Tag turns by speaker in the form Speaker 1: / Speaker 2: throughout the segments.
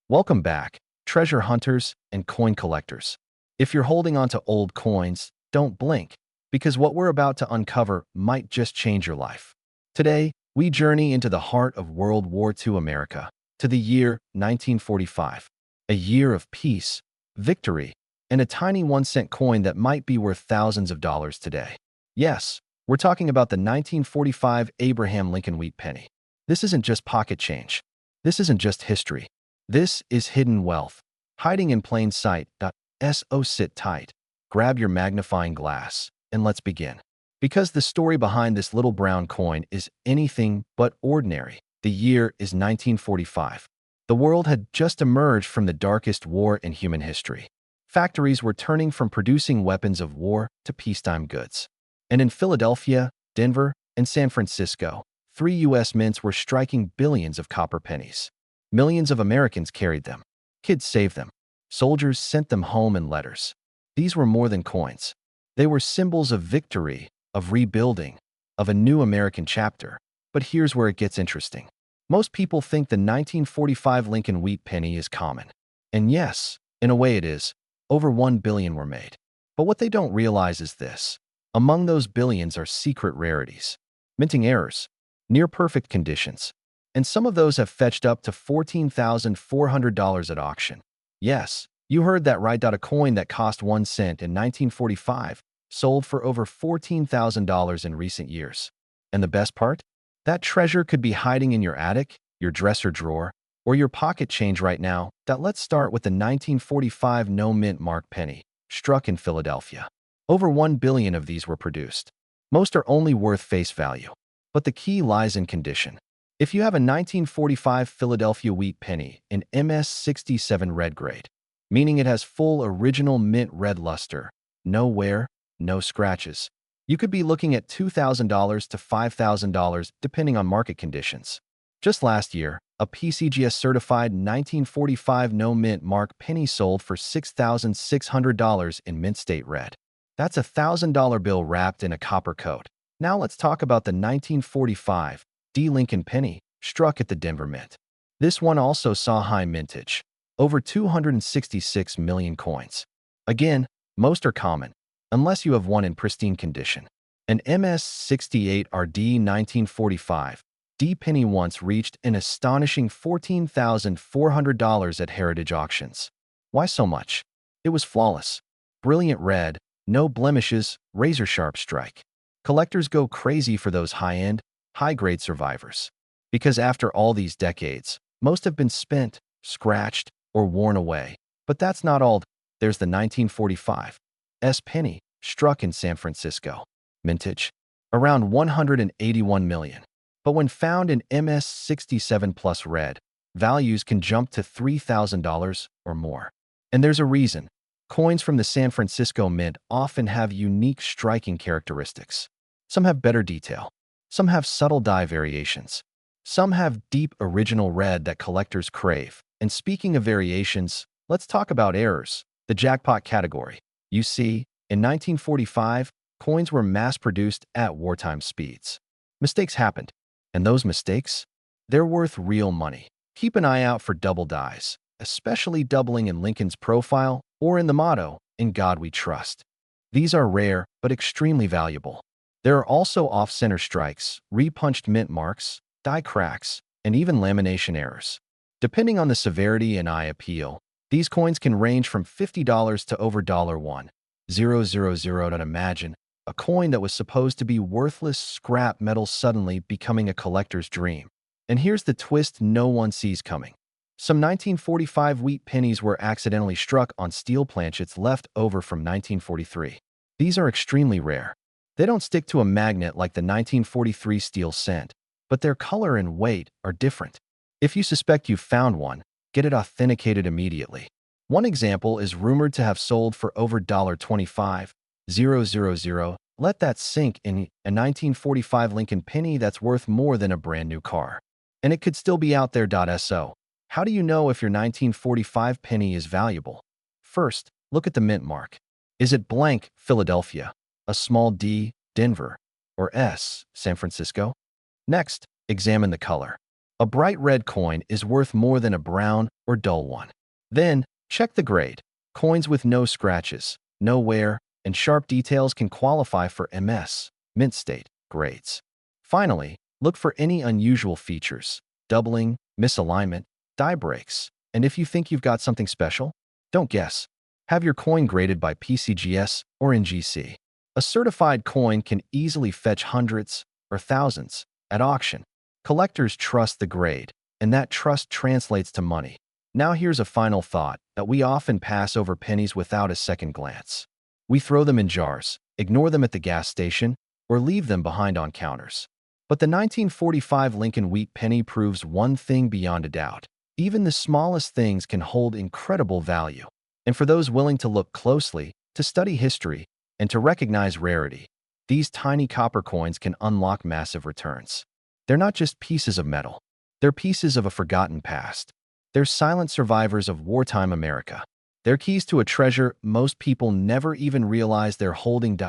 Speaker 1: Welcome back, treasure hunters and coin collectors. If you're holding on to old coins, don't blink, because what we're about to uncover might just change your life. Today, we journey into the heart of World War II America, to the year 1945, a year of peace, victory, and a tiny 1-cent coin that might be worth thousands of dollars today. Yes, we're talking about the 1945 Abraham Lincoln wheat penny. This isn't just pocket change. This isn't just history. This is hidden wealth, hiding in plain sight. So sit tight, grab your magnifying glass, and let's begin. Because the story behind this little brown coin is anything but ordinary. The year is 1945. The world had just emerged from the darkest war in human history. Factories were turning from producing weapons of war to peacetime goods. And in Philadelphia, Denver, and San Francisco, 3 U.S. mints were striking billions of copper pennies. Millions of Americans carried them. Kids saved them. Soldiers sent them home in letters. These were more than coins. They were symbols of victory, of rebuilding, of a new American chapter. But here's where it gets interesting. Most people think the 1945 Lincoln wheat penny is common. And yes, in a way it is. Over 1 billion were made. But what they don't realize is this. Among those billions are secret rarities, minting errors, near-perfect conditions, and some of those have fetched up to $14,400 at auction. Yes, you heard that right. A coin that cost 1 cent in 1945 sold for over $14,000 in recent years. And the best part? That treasure could be hiding in your attic, your dresser drawer, or your pocket change right now. Let's start with the 1945 no-mint mark penny, struck in Philadelphia. Over 1 billion of these were produced. Most are only worth face value. But the key lies in condition. If you have a 1945 Philadelphia wheat penny in MS67 red grade, meaning it has full original mint red luster, no wear, no scratches, you could be looking at $2,000 to $5,000 depending on market conditions. Just last year, a PCGS-certified 1945 no-mint mark penny sold for $6,600 in mint state red. That's a $1,000 bill wrapped in a copper coat. Now let's talk about the 1945 D. Lincoln penny, struck at the Denver Mint. This one also saw high mintage, over 266 million coins. Again, most are common, unless you have one in pristine condition. An MS68 RD 1945 D penny once reached an astonishing $14,400 at heritage auctions. Why so much? It was flawless, brilliant red, no blemishes, razor-sharp strike. Collectors go crazy for those high-end, high-grade survivors. Because after all these decades, most have been spent, scratched, or worn away. But that's not all. There's the 1945 S penny, struck in San Francisco. Mintage? Around 181 million. But when found in MS67 plus red, values can jump to $3,000 or more. And there's a reason. Coins from the San Francisco Mint often have unique striking characteristics. Some have better detail. Some have subtle dye variations. Some have deep original red that collectors crave. And speaking of variations, let's talk about errors, the jackpot category. You see, in 1945, coins were mass-produced at wartime speeds. Mistakes happened. And those mistakes? They're worth real money. Keep an eye out for double dyes, especially doubling in Lincoln's profile or in the motto, "In God We Trust." These are rare but extremely valuable. There are also off-center strikes, repunched mint marks, die cracks, and even lamination errors. Depending on the severity and eye appeal, these coins can range from $50 to over $1,000. Imagine a coin that was supposed to be worthless scrap metal suddenly becoming a collector's dream. And here's the twist no one sees coming. Some 1945 wheat pennies were accidentally struck on steel planchets left over from 1943. These are extremely rare. They don't stick to a magnet like the 1943 steel cent, but their color and weight are different. If you suspect you've found one, get it authenticated immediately. One example is rumored to have sold for over $25,000. Let that sink in. A 1945 Lincoln penny that's worth more than a brand new car. And it could still be out there. So, how do you know if your 1945 penny is valuable? First, look at the mint mark. Is it blank, Philadelphia, a small D, Denver, or S, San Francisco? Next, examine the color. A bright red coin is worth more than a brown or dull one. Then, check the grade. Coins with no scratches, no wear, and sharp details can qualify for MS, mint state, grades. Finally, look for any unusual features, doubling, misalignment, die breaks. And if you think you've got something special, don't guess. Have your coin graded by PCGS or NGC. A certified coin can easily fetch hundreds or thousands at auction. Collectors trust the grade, and that trust translates to money. Now here's a final thought that we often pass over pennies without a second glance. We throw them in jars, ignore them at the gas station, or leave them behind on counters. But the 1945 Lincoln wheat penny proves one thing beyond a doubt. Even the smallest things can hold incredible value. And for those willing to look closely, to study history, and to recognize rarity, these tiny copper coins can unlock massive returns. They're not just pieces of metal. They're pieces of a forgotten past. They're silent survivors of wartime America. They're keys to a treasure most people never even realize they're holding.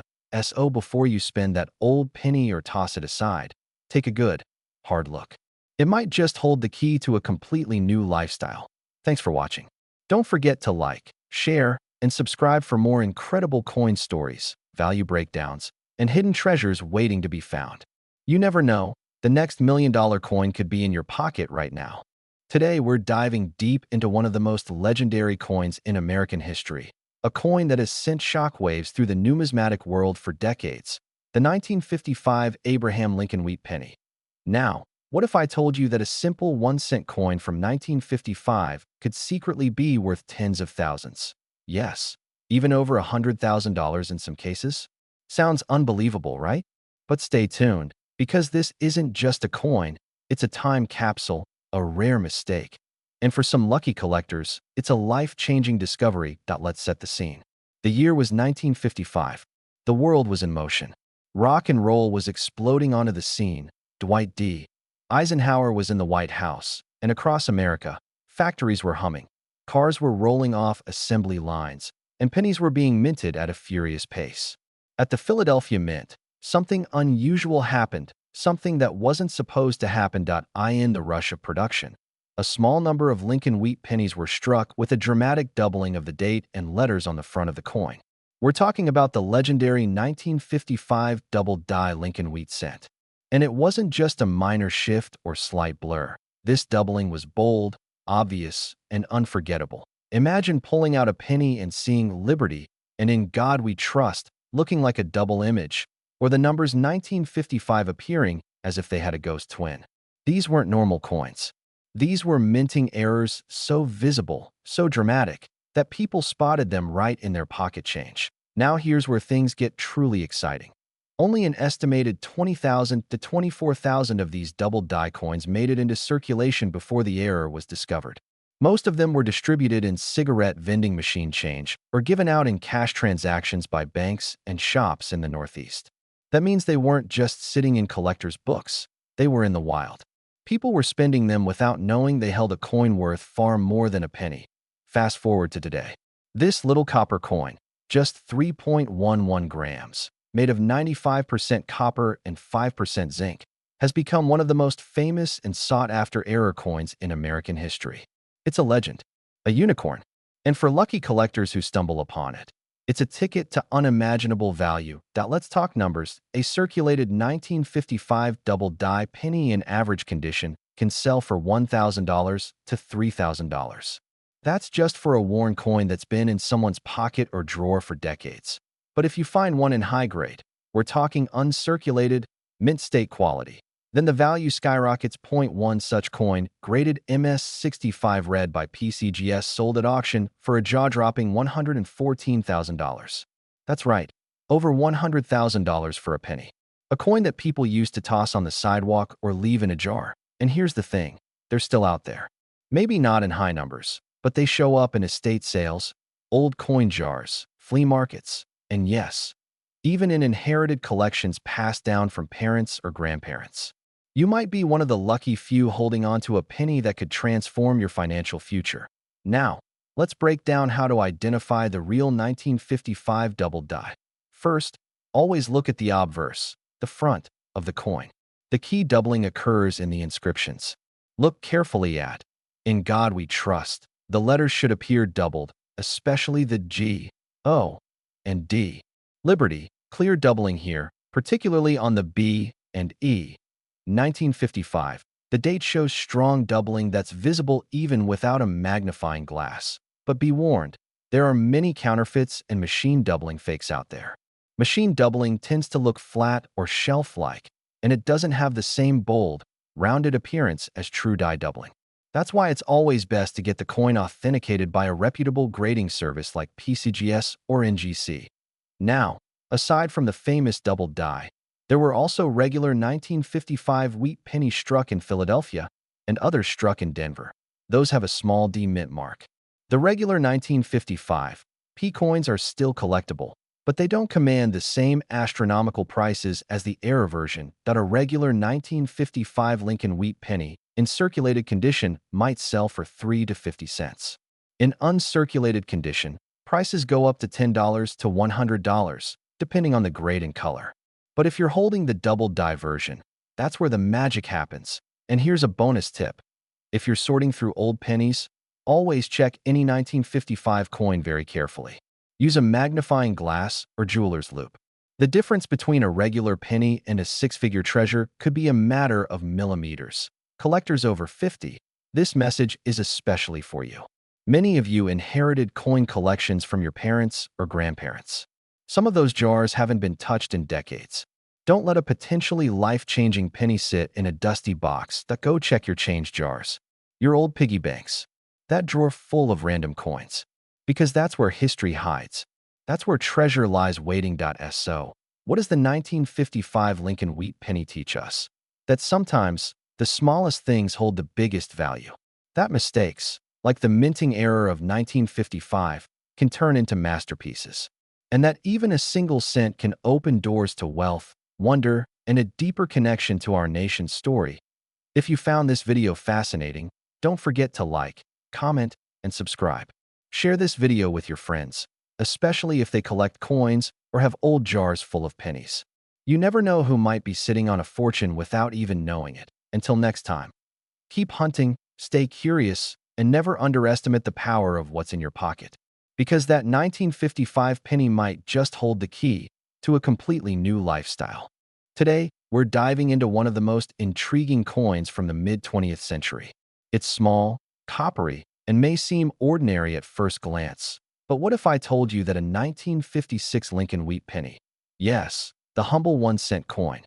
Speaker 1: So before you spend that old penny or toss it aside, take a good, hard look. It might just hold the key to a completely new lifestyle. Thanks for watching. Don't forget to like, share, and subscribe for more incredible coin stories, value breakdowns, and hidden treasures waiting to be found. You never know, the next $1 million coin could be in your pocket right now. Today, we're diving deep into one of the most legendary coins in American history, a coin that has sent shockwaves through the numismatic world for decades, the 1955 Abraham Lincoln wheat penny. Now, what if I told you that a simple 1-cent coin from 1955 could secretly be worth tens of thousands? Yes, even over $100,000 in some cases? Sounds unbelievable, right? But stay tuned, because this isn't just a coin, it's a time capsule, a rare mistake. And for some lucky collectors, it's a life-changing discovery. Let's set the scene. The year was 1955. The world was in motion. Rock and roll was exploding onto the scene. Dwight D. Eisenhower was in the White House, and across America, factories were humming. Cars were rolling off assembly lines, and pennies were being minted at a furious pace. At the Philadelphia Mint, something unusual happened, something that wasn't supposed to happen. In the rush of production, a small number of Lincoln wheat pennies were struck with a dramatic doubling of the date and letters on the front of the coin. We're talking about the legendary 1955 double-die Lincoln wheat cent. And it wasn't just a minor shift or slight blur. This doubling was bold, obvious, and unforgettable. Imagine pulling out a penny and seeing Liberty and In God We Trust looking like a double image, or the numbers 1955 appearing as if they had a ghost twin. These weren't normal coins. These were minting errors so visible, so dramatic, that people spotted them right in their pocket change. Now here's where things get truly exciting. Only an estimated 20,000 to 24,000 of these double-die coins made it into circulation before the error was discovered. Most of them were distributed in cigarette vending machine change or given out in cash transactions by banks and shops in the Northeast. That means they weren't just sitting in collectors' books. They were in the wild. People were spending them without knowing they held a coin worth far more than a penny. Fast forward to today. This little copper coin, just 3.11 grams, made of 95% copper and 5% zinc, has become one of the most famous and sought-after error coins in American history. It's a legend, a unicorn, and for lucky collectors who stumble upon it, it's a ticket to unimaginable value. Let's talk numbers. A circulated 1955 double-die penny in average condition can sell for $1,000 to $3,000. That's just for a worn coin that's been in someone's pocket or drawer for decades. But if you find one in high grade, we're talking uncirculated, mint state quality, then the value skyrockets. One such coin, graded MS65 red by PCGS, sold at auction for a jaw-dropping $114,000. That's right, over $100,000 for a penny. A coin that people used to toss on the sidewalk or leave in a jar. And here's the thing, they're still out there. Maybe not in high numbers, but they show up in estate sales, old coin jars, flea markets, and yes, even in inherited collections passed down from parents or grandparents. You might be one of the lucky few holding on to a penny that could transform your financial future. Now, let's break down how to identify the real 1955 double die. First, always look at the obverse, the front of the coin. The key doubling occurs in the inscriptions. Look carefully at "In God We Trust." The letters should appear doubled, especially the G, O, and D. Liberty, clear doubling here, particularly on the B and E. 1955. The date shows strong doubling that's visible even without a magnifying glass. But be warned, there are many counterfeits and machine doubling fakes out there. Machine doubling tends to look flat or shelf-like, and it doesn't have the same bold, rounded appearance as true die doubling. That's why it's always best to get the coin authenticated by a reputable grading service like PCGS or NGC. Now, aside from the famous doubled die, there were also regular 1955 wheat pennies struck in Philadelphia and others struck in Denver. Those have a small D mint mark. The regular 1955 P coins are still collectible, but they don't command the same astronomical prices as the error version that a regular 1955 Lincoln wheat penny in circulated condition might sell for 3 to 50 cents. In uncirculated condition, prices go up to $10 to $100, depending on the grade and color. But if you're holding the double die version, that's where the magic happens. And here's a bonus tip. If you're sorting through old pennies, always check any 1955 coin very carefully. Use a magnifying glass or jeweler's loupe. The difference between a regular penny and a six-figure treasure could be a matter of millimeters. Collectors over 50, this message is especially for you. Many of you inherited coin collections from your parents or grandparents. Some of those jars haven't been touched in decades. Don't let a potentially life-changing penny sit in a dusty box. Go check your change jars, your old piggy banks, that drawer full of random coins. Because that's where history hides. That's where treasure lies waiting. So, what does the 1955 Lincoln wheat penny teach us? That sometimes the smallest things hold the biggest value. That mistakes, like the minting error of 1955, can turn into masterpieces. And that even a single cent can open doors to wealth, wonder, and a deeper connection to our nation's story. If you found this video fascinating, don't forget to like, comment, and subscribe. Share this video with your friends, especially if they collect coins or have old jars full of pennies. You never know who might be sitting on a fortune without even knowing it. Until next time, keep hunting, stay curious, and never underestimate the power of what's in your pocket. Because that 1955 penny might just hold the key to a completely new lifestyle. Today, we're diving into one of the most intriguing coins from the mid-20th century. It's small, coppery, and may seem ordinary at first glance. But what if I told you that a 1956 Lincoln wheat penny, yes, the humble 1-cent coin,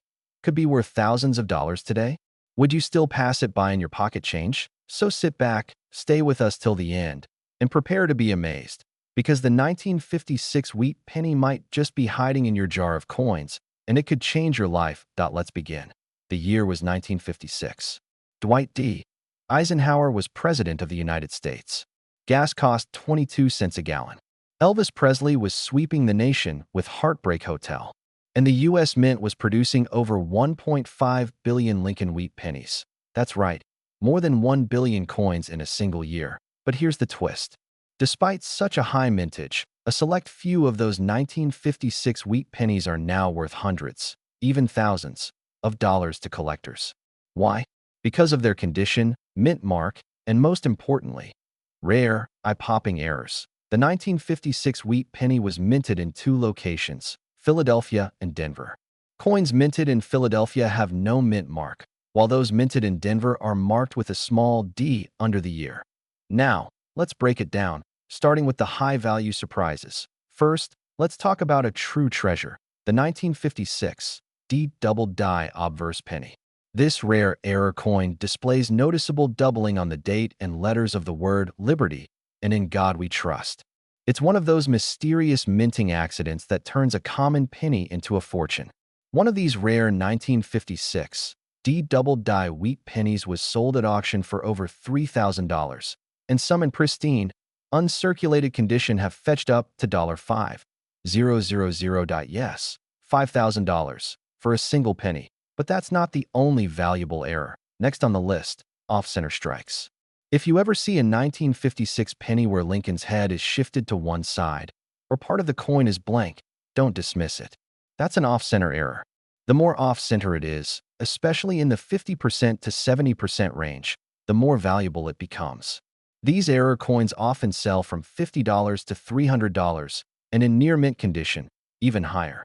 Speaker 1: could be worth thousands of dollars today? Would you still pass it by in your pocket change? So sit back, stay with us till the end, and prepare to be amazed. Because the 1956 wheat penny might just be hiding in your jar of coins, and it could change your life. Let's begin. The year was 1956. Dwight D. Eisenhower was President of the United States. Gas cost 22 cents a gallon. Elvis Presley was sweeping the nation with Heartbreak Hotel. And the U.S. Mint was producing over 1.5 billion Lincoln wheat pennies. That's right, more than 1 billion coins in a single year. But here's the twist. Despite such a high mintage, a select few of those 1956 wheat pennies are now worth hundreds, even thousands, of dollars to collectors. Why? Because of their condition, mint mark, and most importantly, rare, eye-popping errors. The 1956 wheat penny was minted in 2 locations, Philadelphia and Denver. Coins minted in Philadelphia have no mint mark, while those minted in Denver are marked with a small D under the year. Now, let's break it down, starting with the high-value surprises. First, let's talk about a true treasure, the 1956 D double die obverse penny. This rare error coin displays noticeable doubling on the date and letters of the word Liberty and In God We Trust. It's one of those mysterious minting accidents that turns a common penny into a fortune. One of these rare 1956 D double die wheat pennies was sold at auction for over $3,000, and some in pristine, uncirculated condition have fetched up to $5,000. Yes, $5,000 for a single penny. But that's not the only valuable error. Next on the list, off-center strikes. If you ever see a 1956 penny where Lincoln's head is shifted to one side, or part of the coin is blank, don't dismiss it. That's an off-center error. The more off-center it is, especially in the 50% to 70% range, the more valuable it becomes. These error coins often sell from $50 to $300, and in near-mint condition, even higher.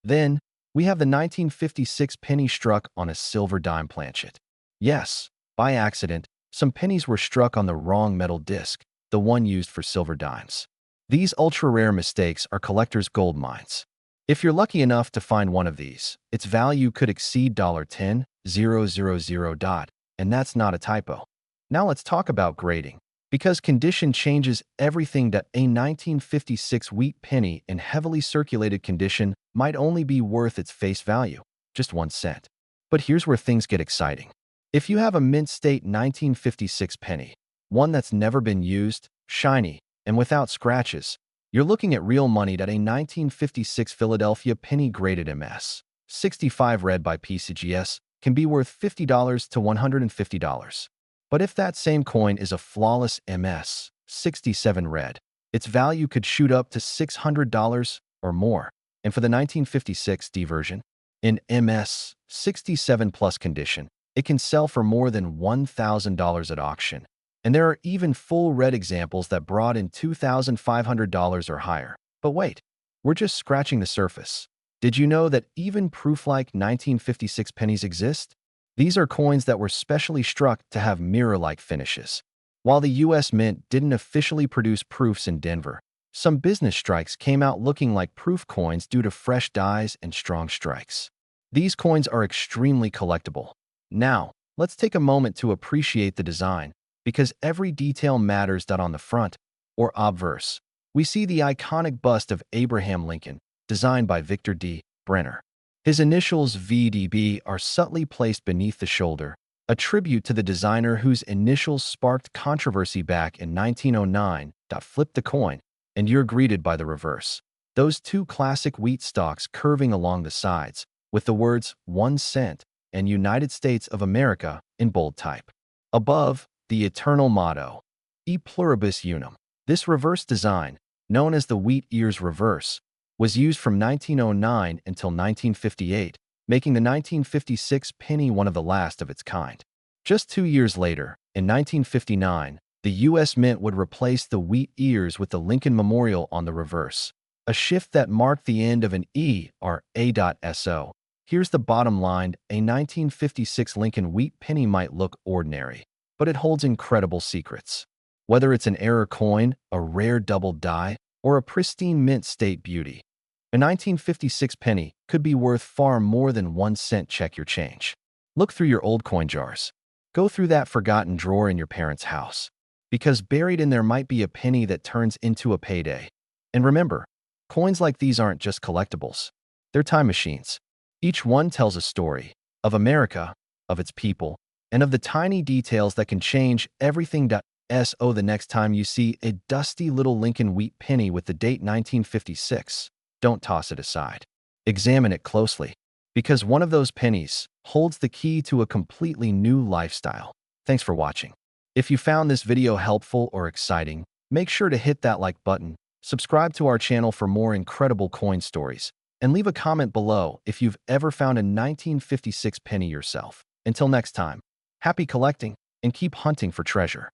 Speaker 1: Then, we have the 1956 penny struck on a silver dime planchet. Yes, by accident, some pennies were struck on the wrong metal disc, the one used for silver dimes. These ultra-rare mistakes are collectors' gold mines. If you're lucky enough to find one of these, its value could exceed $10,000, and that's not a typo. Now let's talk about grading. Because condition changes everything, that a 1956 wheat penny in heavily circulated condition might only be worth its face value, just 1 cent. But here's where things get exciting. If you have a mint state 1956 penny, one that's never been used, shiny, and without scratches, you're looking at real money. That a 1956 Philadelphia penny graded MS 65 red by PCGS can be worth $50 to $150. But if that same coin is a flawless MS 67 red, its value could shoot up to $600 or more. And for the 1956 D version, in MS 67 plus condition, it can sell for more than $1,000 at auction. And there are even full red examples that brought in $2,500 or higher. But wait, we're just scratching the surface. Did you know that even proof-like 1956 pennies exist? These are coins that were specially struck to have mirror-like finishes. While the US Mint didn't officially produce proofs in Denver, some business strikes came out looking like proof coins due to fresh dies and strong strikes. These coins are extremely collectible. Now, let's take a moment to appreciate the design, because every detail matters. On the front, or obverse, we see the iconic bust of Abraham Lincoln, designed by Victor D. Brenner. His initials VDB are subtly placed beneath the shoulder, a tribute to the designer whose initials sparked controversy back in 1909. Flip the coin, and you're greeted by the reverse. Those two classic wheat stalks curving along the sides, with the words 1 cent and United States of America in bold type. Above, the eternal motto, E pluribus unum. This reverse design, known as the wheat ears reverse, was used from 1909 until 1958, making the 1956 penny one of the last of its kind. Just 2 years later, in 1959, the U.S. Mint would replace the wheat ears with the Lincoln Memorial on the reverse, a shift that marked the end of an E or A.SO. Here's the bottom line: a 1956 Lincoln wheat penny might look ordinary, but it holds incredible secrets. Whether it's an error coin, a rare double die, or a pristine mint state beauty, a 1956 penny could be worth far more than 1 cent. Check your change. Look through your old coin jars. Go through that forgotten drawer in your parents' house, because buried in there might be a penny that turns into a payday. And remember, coins like these aren't just collectibles. They're time machines. Each one tells a story of America, of its people, and of the tiny details that can change everything. So the next time you see a dusty little Lincoln wheat penny with the date 1956, don't toss it aside. Examine it closely, because one of those pennies holds the key to a completely new lifestyle. Thanks for watching. If you found this video helpful or exciting, make sure to hit that like button, subscribe to our channel for more incredible coin stories, and leave a comment below if you've ever found a 1956 penny yourself. Until next time, happy collecting and keep hunting for treasure.